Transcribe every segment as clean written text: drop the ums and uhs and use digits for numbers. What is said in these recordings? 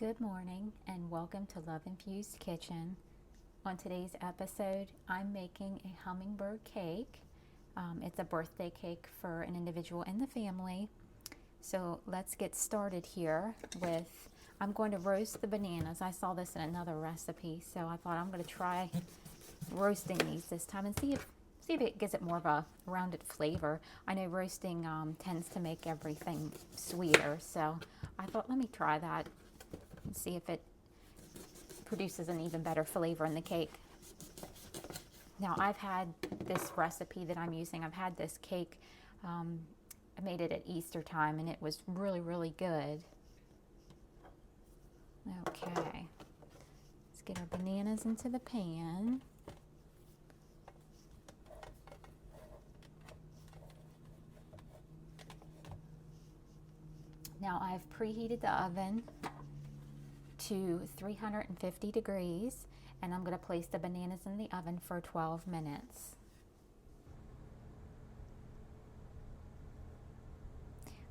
Good morning and welcome to Love Infused Kitchen. On today's episode, I'm making a hummingbird cake. It's a birthday cake for an individual in the family. So let's get started here with, I'm going to roast the bananas. I saw this in another recipe, so I thought I'm going to try roasting these this time and see if it gives it more of a rounded flavor. I know roasting tends to make everything sweeter, so I thought let me try that and see if it produces an even better flavor in the cake. Now I've had this recipe that I'm using, I've had this cake, I made it at Easter time and it was really good. Okay, let's get our bananas into the pan. Now I've preheated the oven to 350 degrees and I'm going to place the bananas in the oven for 12 minutes.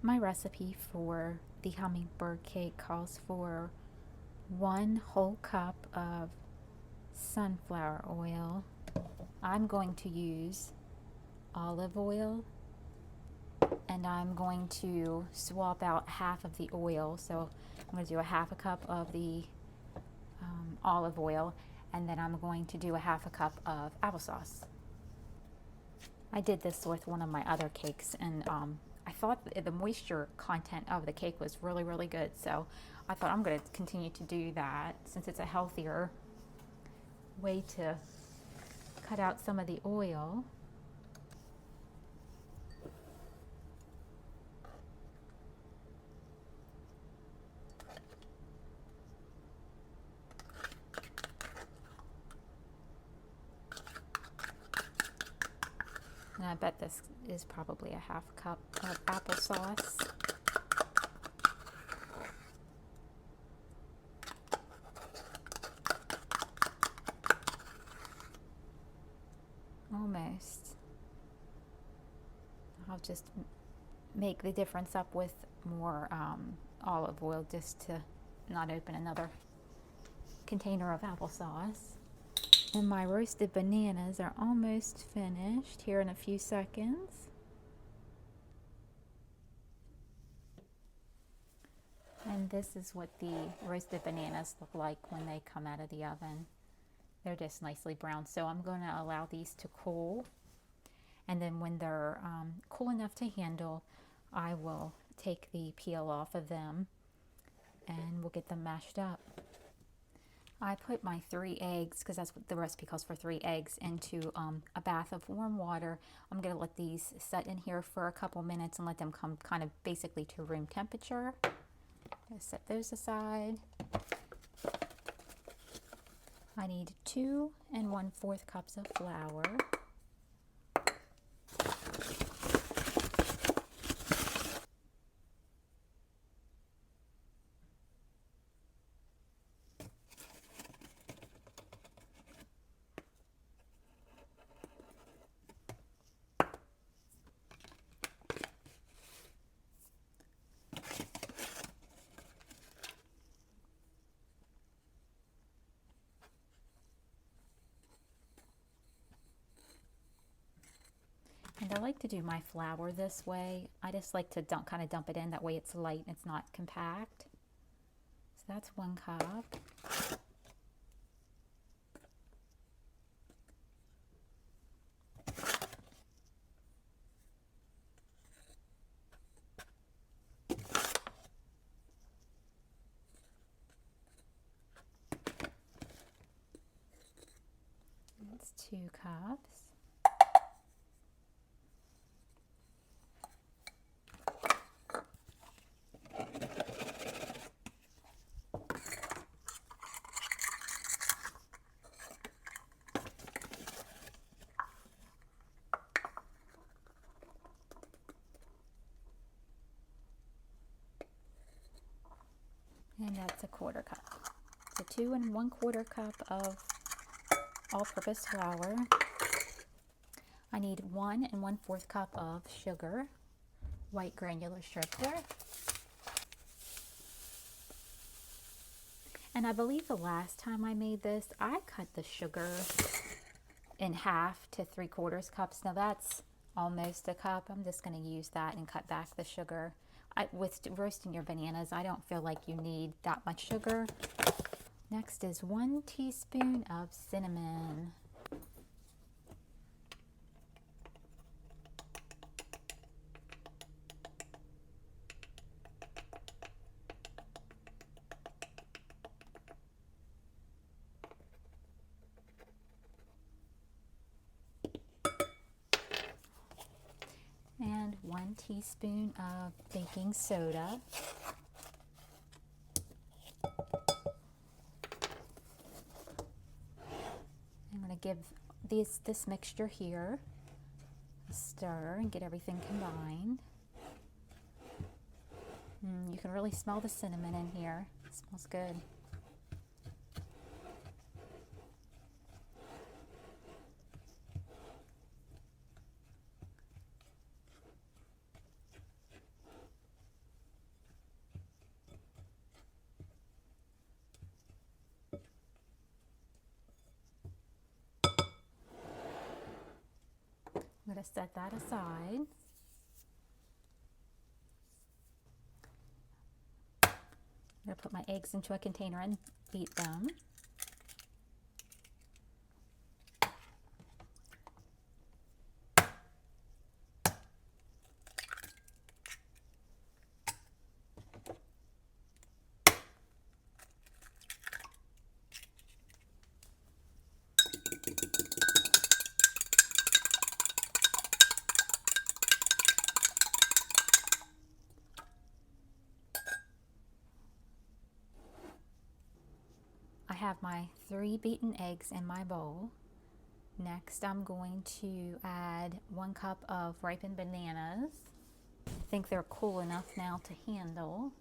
My recipe for the hummingbird cake calls for 1 whole cup of sunflower oil. I'm going to use olive oil and I'm going to swap out half of the oil. So I'm going to do a half a cup of the olive oil, and then I'm going to do a half a cup of applesauce. I did this with one of my other cakes, and I thought the moisture content of the cake was really good. So I thought I'm going to continue to do that since it's a healthier way to cut out some of the oil. And I bet this is probably a half cup of applesauce. Almost. I'll just make the difference up with more olive oil just to not open another container of applesauce. And my roasted bananas are almost finished here in a few seconds. And this is what the roasted bananas look like when they come out of the oven. They're just nicely brown. So I'm going to allow these to cool. And then when they're cool enough to handle, I will take the peel off of them and we'll get them mashed up. I put my 3 eggs, because that's what the recipe calls for, 3 eggs, into a bath of warm water. I'm going to let these set in here for a couple minutes and let them come kind of basically to room temperature. I'm going to set those aside. I need 2 1/4 cups of flour. And I like to do my flour this way. I just like to kind of dump it in. That way it's light and it's not compact. So that's 1 cup. That's 2 cups. And that's a 1/4 cup. So 2 1/4 cup of all-purpose flour. I need 1 1/4 cup of sugar, white granular sugar. And I believe the last time I made this, I cut the sugar in half to 3/4 cups. Now that's almost a cup. I'm just going to use that and cut back the sugar. With roasting your bananas, I don't feel like you need that much sugar. Next is 1 teaspoon of cinnamon. And 1 teaspoon of baking soda. I'm going to give this mixture here a stir and get everything combined. You can really smell the cinnamon in here. It smells good. I'm going to set that aside. I'm going to put my eggs into a container and beat them. I have my 3 beaten eggs in my bowl. Next, I'm going to add 1 cup of ripened bananas. I think they're cool enough now to handle.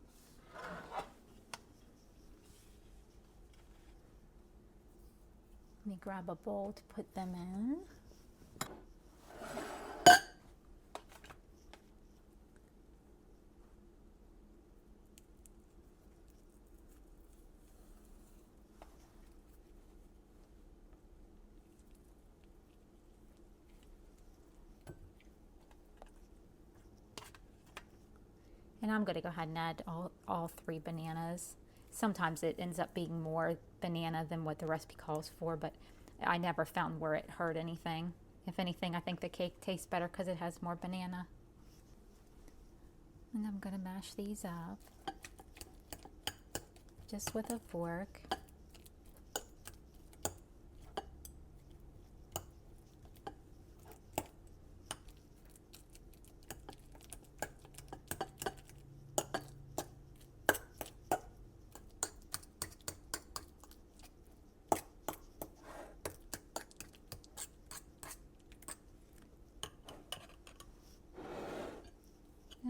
Let me grab a bowl to put them in. And I'm going to go ahead and add all 3 bananas. Sometimes it ends up being more banana than what the recipe calls for, but I never found where it hurt anything. If anything, I think the cake tastes better because it has more banana. And I'm going to mash these up just with a fork.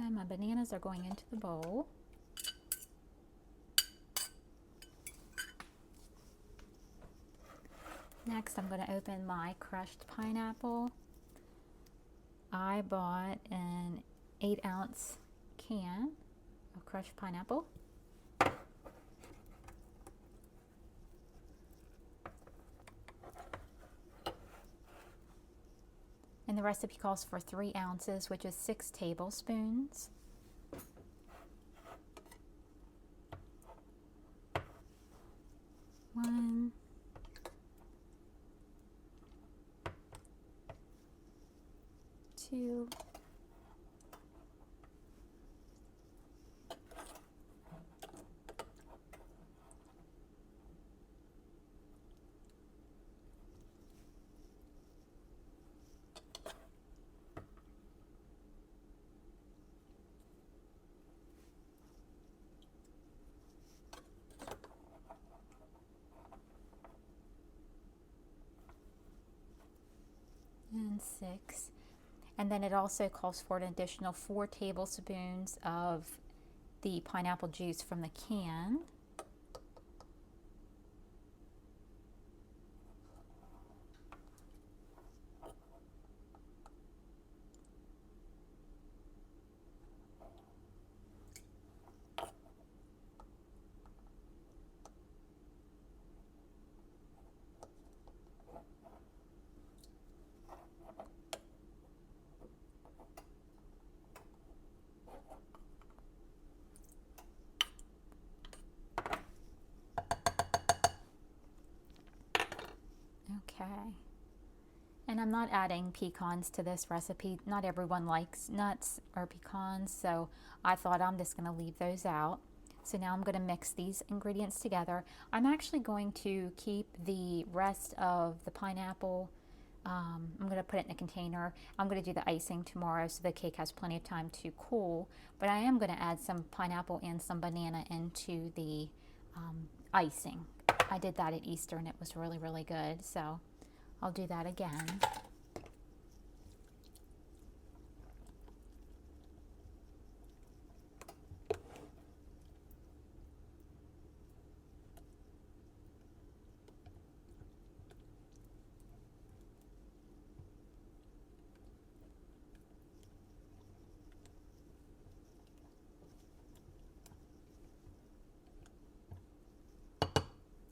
And my bananas are going into the bowl. Next, I'm going to open my crushed pineapple. I bought an 8-ounce can of crushed pineapple. And the recipe calls for 3 ounces, which is 6 tablespoons. One, two, and 6. And then it also calls for an additional 4 tablespoons of the pineapple juice from the can. And I'm not adding pecans to this recipe. Not everyone likes nuts or pecans, so I thought I'm just going to leave those out. So now I'm going to mix these ingredients together. I'm actually going to keep the rest of the pineapple. I'm going to put it in a container. I'm going to do the icing tomorrow so the cake has plenty of time to cool. But I am going to add some pineapple and some banana into the icing. I did that at Easter and it was really, really good. So I'll do that again.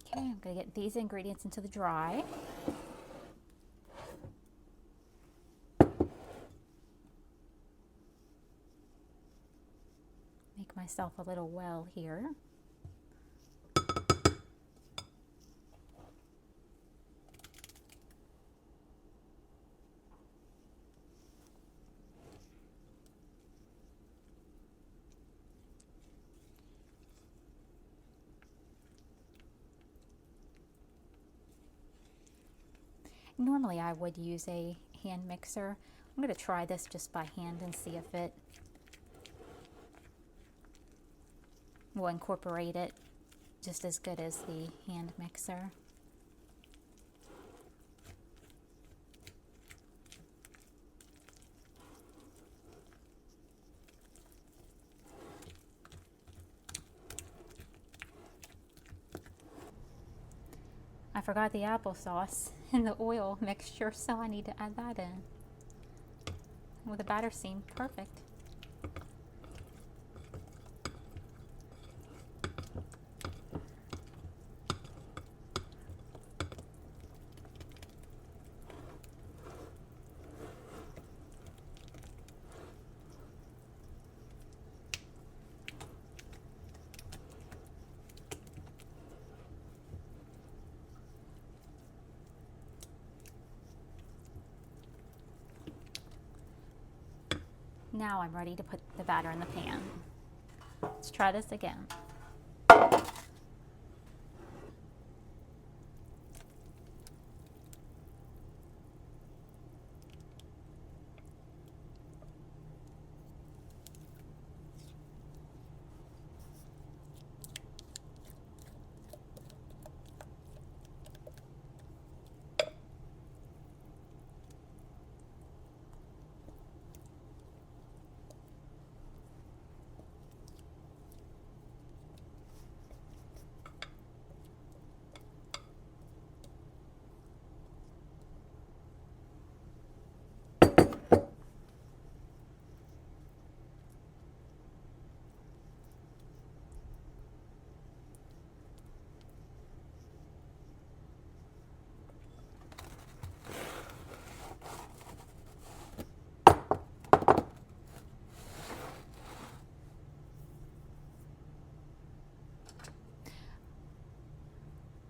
Okay, I'm going to get these ingredients into the dry. Make myself a little well here. Normally I would use a hand mixer. I'm going to try this just by hand and see if it will incorporate it just as good as the hand mixer. I forgot the applesauce in the oil mixture, so I need to add that in. Well, the batter seemed perfect. Now I'm ready to put the batter in the pan. Let's try this again.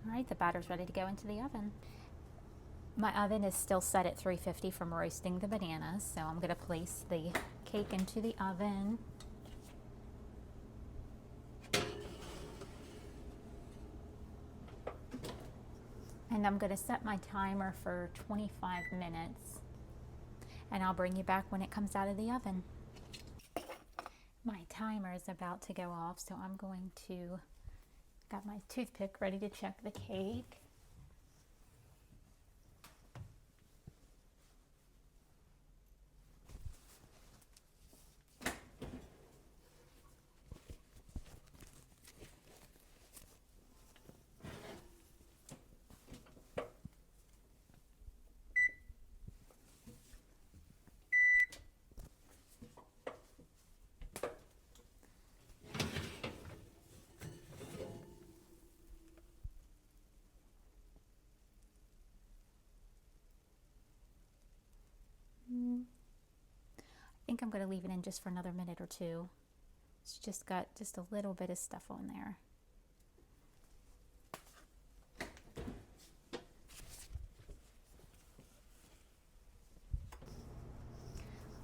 All right, the batter's ready to go into the oven. My oven is still set at 350 from roasting the bananas, so I'm going to place the cake into the oven. And I'm going to set my timer for 25 minutes, and I'll bring you back when it comes out of the oven. My timer is about to go off, so I'm going to, got my toothpick ready to check the cake. I think I'm going to leave it in just for another minute or two. It's just got just a little bit of stuff on there.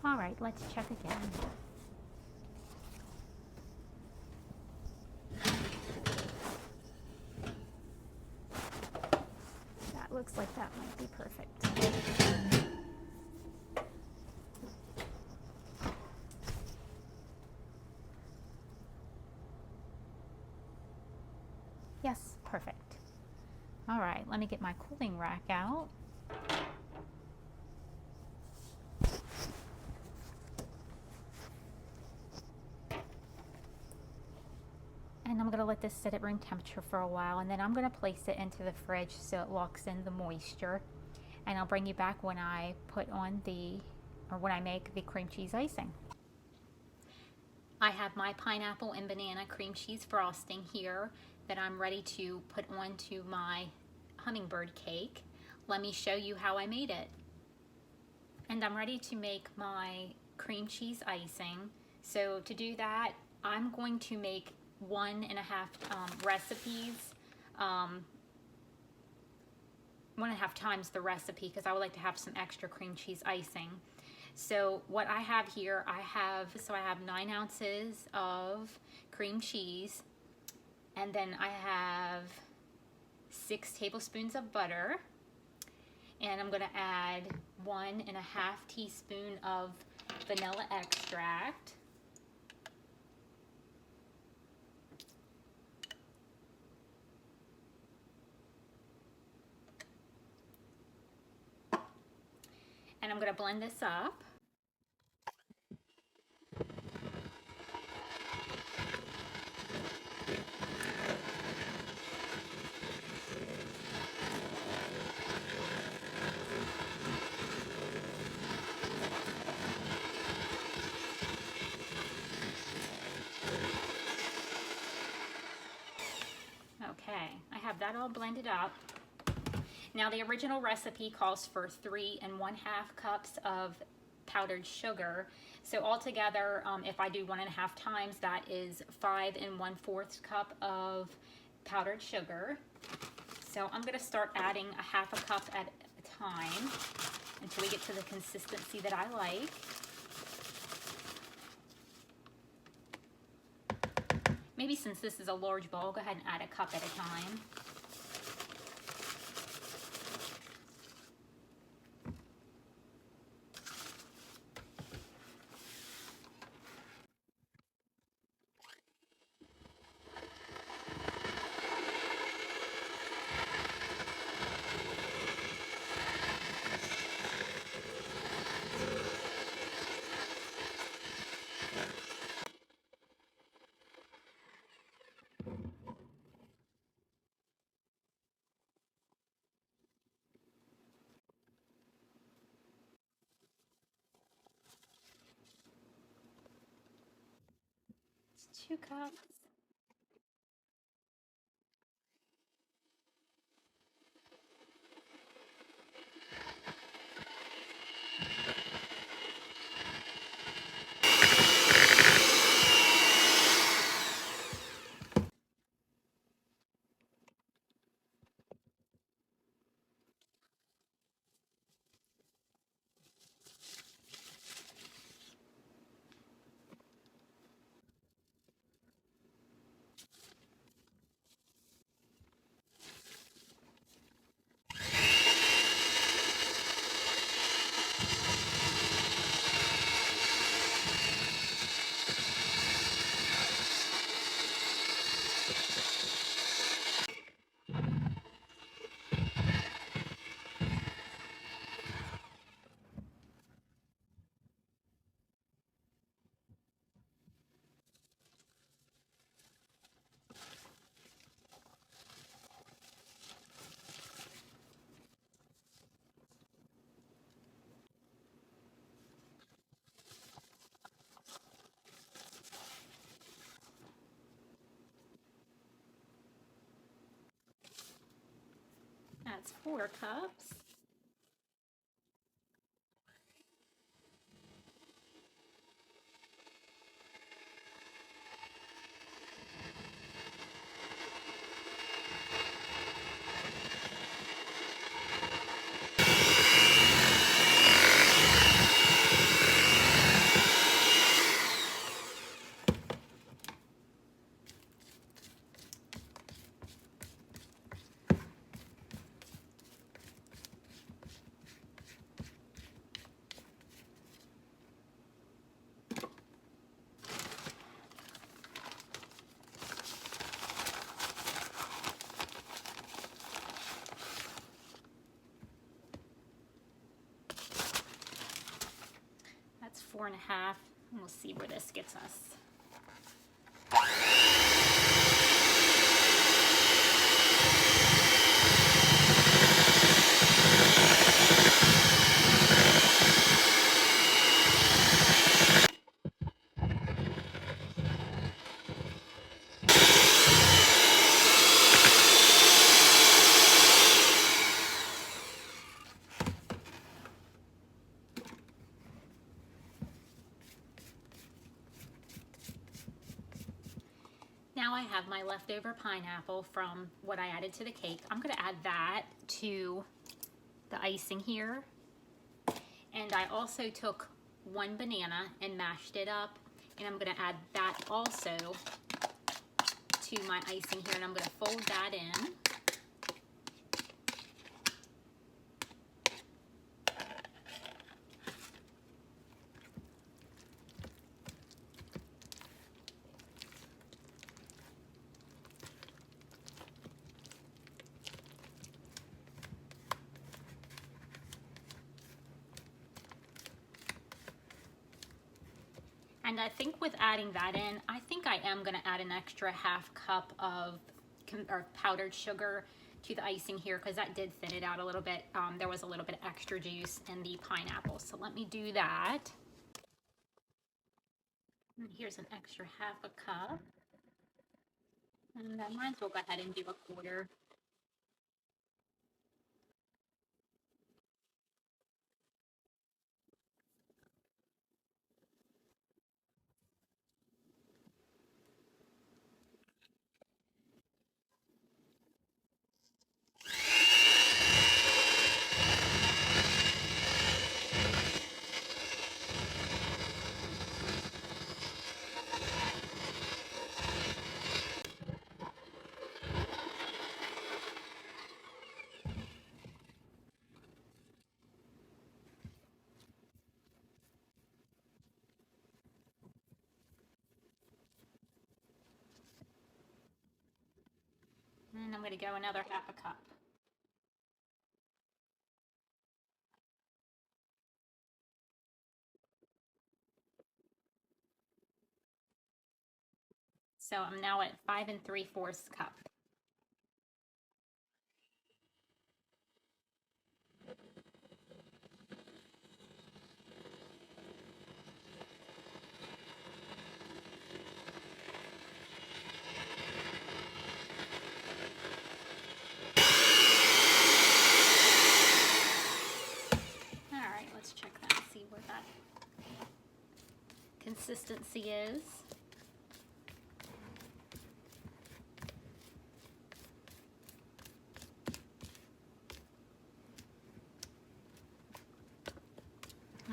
All right, let's check again. That looks like that might be perfect. Yes, perfect. All right, let me get my cooling rack out. And I'm going to let this sit at room temperature for a while, and then I'm going to place it into the fridge so it locks in the moisture. And I'll bring you back when I put on when I make the cream cheese icing. I have my pineapple and banana cream cheese frosting here that I'm ready to put onto my hummingbird cake. Let me show you how I made it. And I'm ready to make my cream cheese icing. So to do that, I'm going to make 1.5 recipes, 1.5 times the recipe, because I would like to have some extra cream cheese icing. So what I have here, I have 9 ounces of cream cheese, and then I have 6 tablespoons of butter, and I'm going to add 1.5 teaspoon of vanilla extract. And I'm going to blend this up. Okay, I have that all blended up. Now the original recipe calls for 3 1/2 cups of powdered sugar. So altogether, if I do 1.5 times, that is 5 1/4 cup of powdered sugar. So I'm going to start adding 1/2 cup at a time until we get to the consistency that I like. Maybe since this is a large bowl, go ahead and add a cup at a time. It's 2 cups. That's 4 cups. 4.5. And we'll see where this gets us. Now I have my leftover pineapple from what I added to the cake. I'm going to add that to the icing here. And I also took 1 banana and mashed it up. And I'm going to add that also to my icing here. And I'm going to fold that in. And I think with adding that in, I think I am going to add an extra 1/2 cup of powdered sugar to the icing here, because that did thin it out a little bit. There was a little bit of extra juice in the pineapple. So let me do that. And here's an extra 1/2 cup. And I might as well go ahead and do 1/4. And I'm going to go another 1/2 cup. So I'm now at 5 3/4 cup. All right, let's check that and see where that consistency is.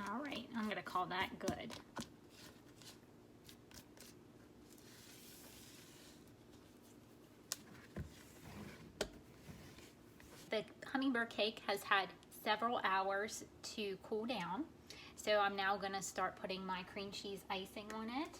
All right, I'm going to call that good. The hummingbird cake has had several hours to cool down, so I'm now going to start putting my cream cheese icing on it.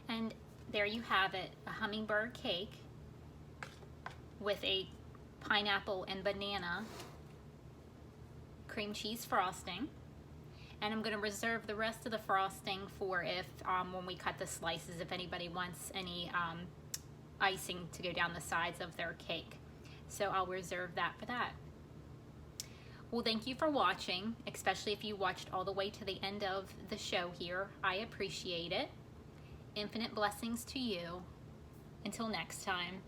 And there you have it, a hummingbird cake with a pineapple and banana cream cheese frosting. And I'm going to reserve the rest of the frosting for if when we cut the slices, if anybody wants any icing to go down the sides of their cake. So I'll reserve that for that. Well, thank you for watching, especially if you watched all the way to the end of the show here. I appreciate it. Infinite blessings to you. Until next time.